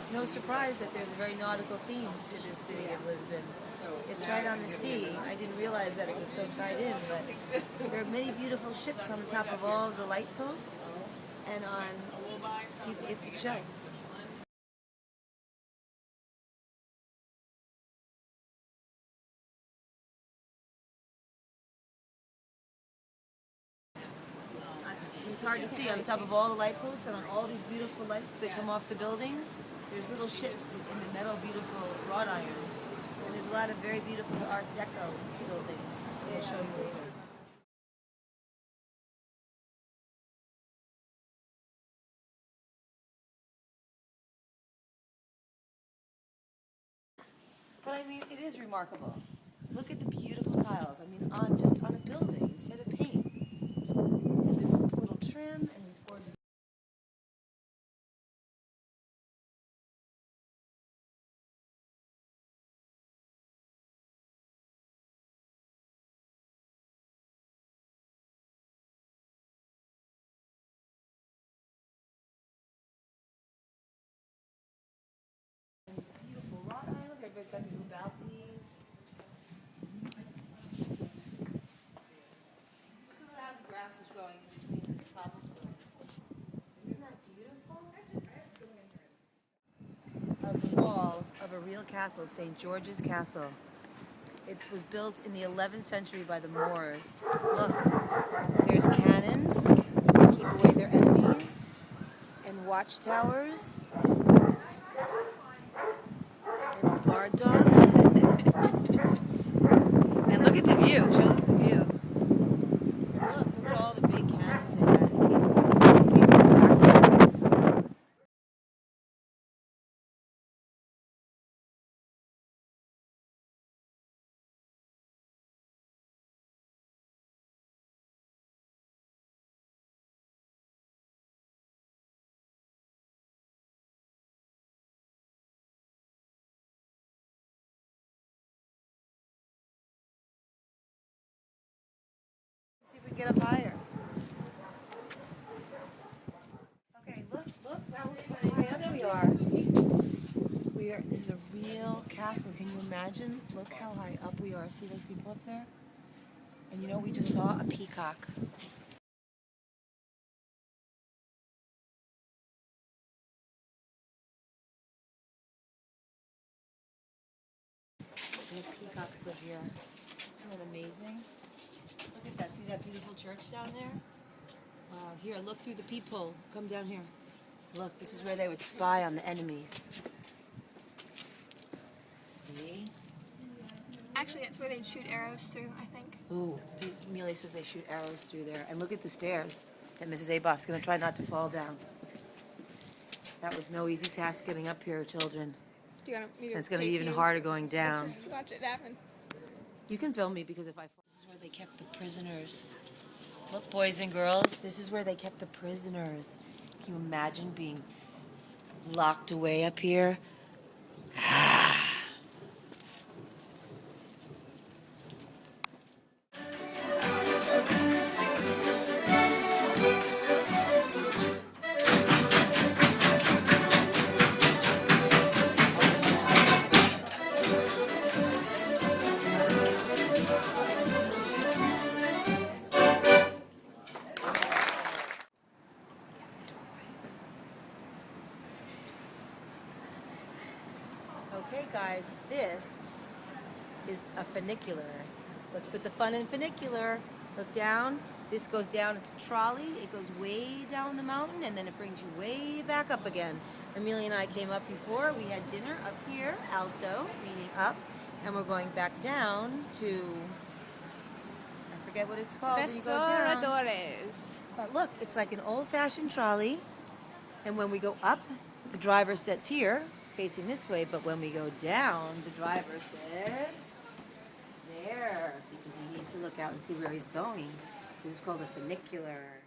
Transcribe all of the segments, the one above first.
it's no surprise that there's a very nautical theme to this city of Lisbon. It's right on the sea. I didn't realize that it was so tied in, but there are many beautiful ships on the top of all of the light posts and on it shows. It's hard to see on the top of all the light posts and on all these beautiful lights that come off the buildings. There's little ships in the metal, beautiful wrought iron. And there's a lot of very beautiful Art Deco buildings. I'll show you later. But I mean, it is remarkable. Look at the beautiful tiles. I mean, just on a building instead of paint. And this little trim and these gorgeous. Beautiful wrought iron. Everybody's got these balconies. Look at how the grass is growing in between this cobblestone. Isn't that beautiful? A wall of a real castle, St. George's Castle. It was built in the 11th century by the Moors. Look, there's cannons to keep away their enemies, and watchtowers, and guard dogs. And look at the view. Show them the view. And look at all the big cannons they had in case people attacked them. See if we can get up higher. Okay, look how high up we are. This is a real castle. Can you imagine? Look how high up we are. See those people up there? And you know, we just saw a peacock. The peacocks live here. Isn't that amazing? Look at that. See that beautiful church down there? Wow. Here, look through the peephole. Come down here. Look, this is where they would spy on the enemies. See? Actually, that's where they'd shoot arrows through, I think. Ooh, Amelia says they shoot arrows through there. And look at the stairs that Mrs. Aboff's going to try not to fall down. That was no easy task getting up here, children. Do you want me to And it's going to be tape even you? harder going down. Let's just watch it happen. You can film me because if I fall. This is where they kept the prisoners. Look, boys and girls, this is where they kept the prisoners. Can you imagine being locked away up here? Okay, guys, this is a funicular. Let's put the fun in funicular. Look down. This goes down. It's a trolley. It goes way down the mountain, and then it brings you way back up again. Amelia and I came up before. We had dinner up here, alto, meaning up, and we're going back down to, I forget what it's called. when you go down. Restauradores. But look, it's like an old-fashioned trolley, and when we go up, the driver sits here, facing this way, but when we go down, the driver sits there, because he needs to look out and see where he's going. This is called a funicular.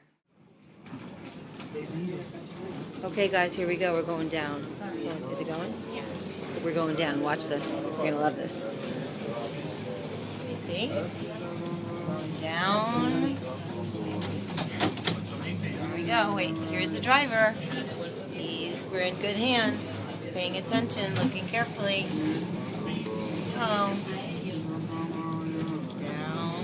Okay, guys, here we go. We're going down. Is it going? Yeah. We're going down. Watch this. You're going to love this. Let me see. Going down. Here we go. Wait, here's the driver. We're in good hands. He's paying attention, looking carefully. Oh. Down.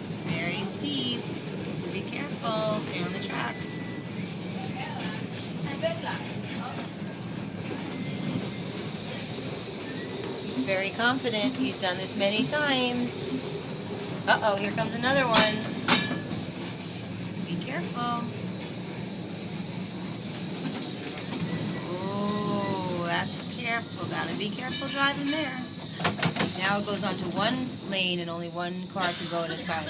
It's very steep. Be careful. Stay on the tracks. He's very confident. He's done this many times. Uh-oh, here comes another one. Be careful. Oh, that's careful. Gotta be careful driving there. Now it goes on to one lane and only one car can go at a time.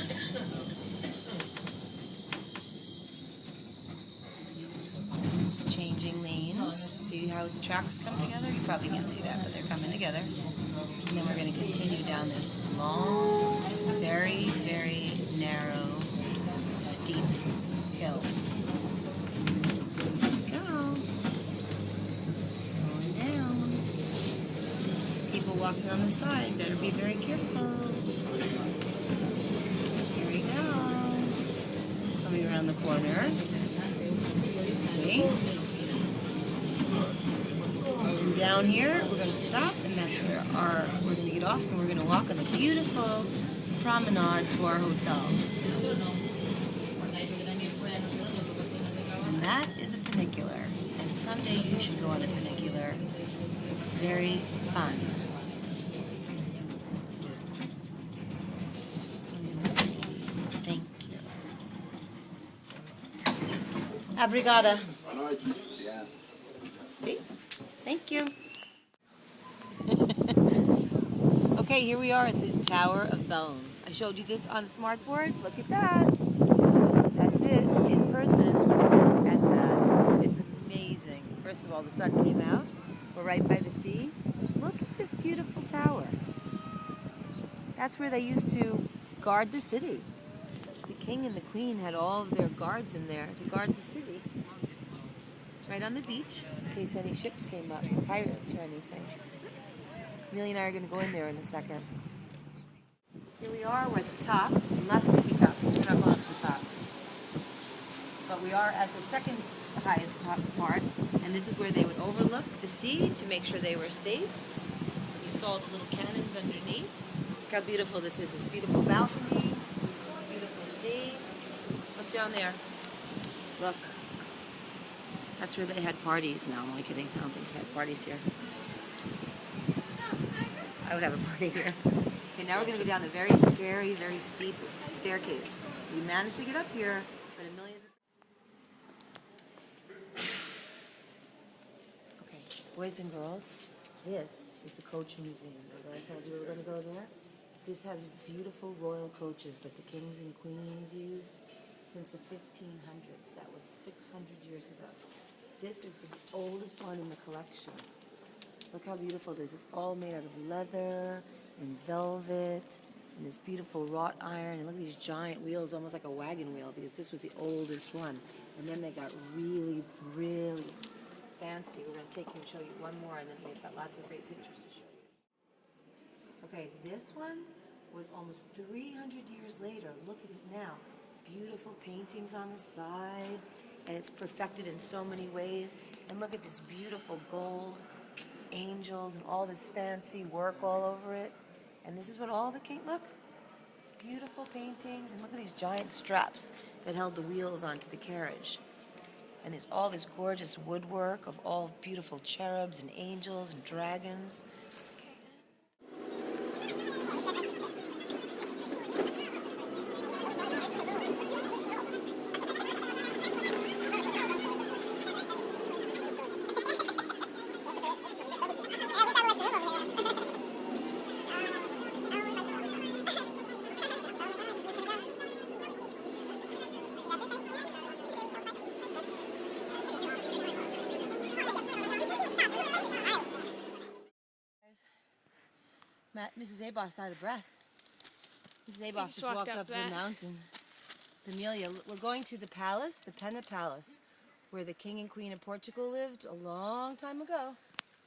It's changing lanes. See how the tracks come together? You probably can't see that, but they're coming together. And then we're going to continue down this long, very, very narrow, steep hill. Go. Going down. People walking on the side better be very careful. Here we go. Coming around the corner. See? And down here, we're going to stop, and that's where we're going to get off, and we're going to walk on the beautiful promenade to our hotel. And that is a funicular, and someday you should go on a funicular. It's very fun. Thank you. Obrigada. See? Thank you. Okay, here we are at the Tower of Belém. I showed you this on the smartboard. Look at that. That's it in person. Look at that. It's amazing. First of all, the sun came out. We're right by the sea. Look at this beautiful tower. That's where they used to guard the city. The king and the queen had all of their guards in there to guard the city. Right on the beach, in case any ships came up, pirates or anything. Amelia and I are going to go in there in a second. Here we are, we're at the top. Not the tippy top, because we're not going up to the top. But we are at the second highest part, and this is where they would overlook the sea to make sure they were safe. You saw the little cannons underneath. Look how beautiful this is. This beautiful balcony, beautiful sea. Look down there. Look. That's where they had parties. No, I'm only kidding. I don't think they had parties here. I would have a party here. Okay, now we're going to go down the very scary, very steep staircase. We managed to get up here, but Amelia's... Okay, boys and girls, this is the coach museum. Remember I told you we were going to go there? This has beautiful royal coaches that the kings and queens used since the 1500s. That was 600 years ago. This is the oldest one in the collection. Look how beautiful it is. It's all made out of leather and velvet and this beautiful wrought iron. And look at these giant wheels, almost like a wagon wheel, because this was the oldest one. And then they got really, really fancy. We're going to take you and show you one more, and then they've got lots of great pictures to show you. Okay, this one was almost 300 years later. Look at it now. Beautiful paintings on the side. And it's perfected in so many ways. And look at this beautiful gold angels and all this fancy work all over it. And this is what all the look. These beautiful paintings. And look at these giant straps that held the wheels onto the carriage. And there's all this gorgeous woodwork of all beautiful cherubs and angels and dragons. Mrs. Abos out of breath. Mrs. Abos just walked up the mountain. Amelia, we're going to the palace, the Pena Palace, where the king and queen of Portugal lived a long time ago.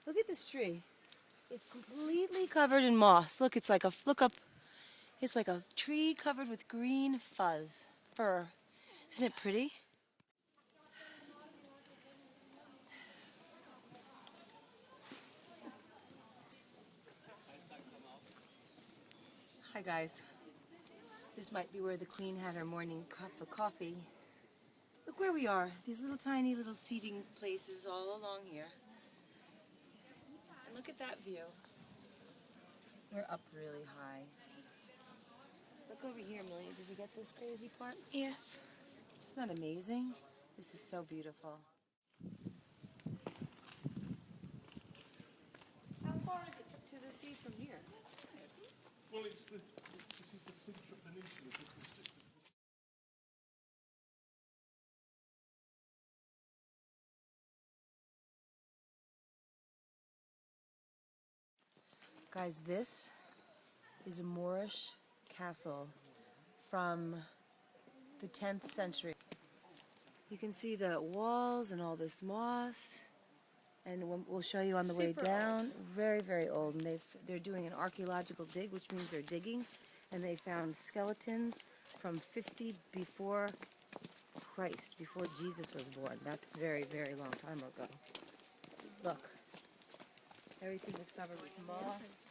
Look at this tree. It's completely covered in moss. Look, it's like look up. It's like a tree covered with green fur. Isn't it pretty? Hi guys. This might be where the Queen had her morning cup of coffee. Look where we are. These little tiny little seating places all along here. And look at that view. We're up really high. Look over here, Millie. Did you get this crazy part? Yes. Isn't that amazing? This is so beautiful. How far is it to the sea from here? Well, this is the Sintra Peninsula. Guys, this is a Moorish castle from the 10th century. You can see the walls and all this moss, and we'll show you on the way Super down. old. Very, very old, and they're doing an archaeological dig, which means they're digging, and they found skeletons from 50 before Christ, before Jesus was born. That's very, very long time ago. Look, everything is covered with moss.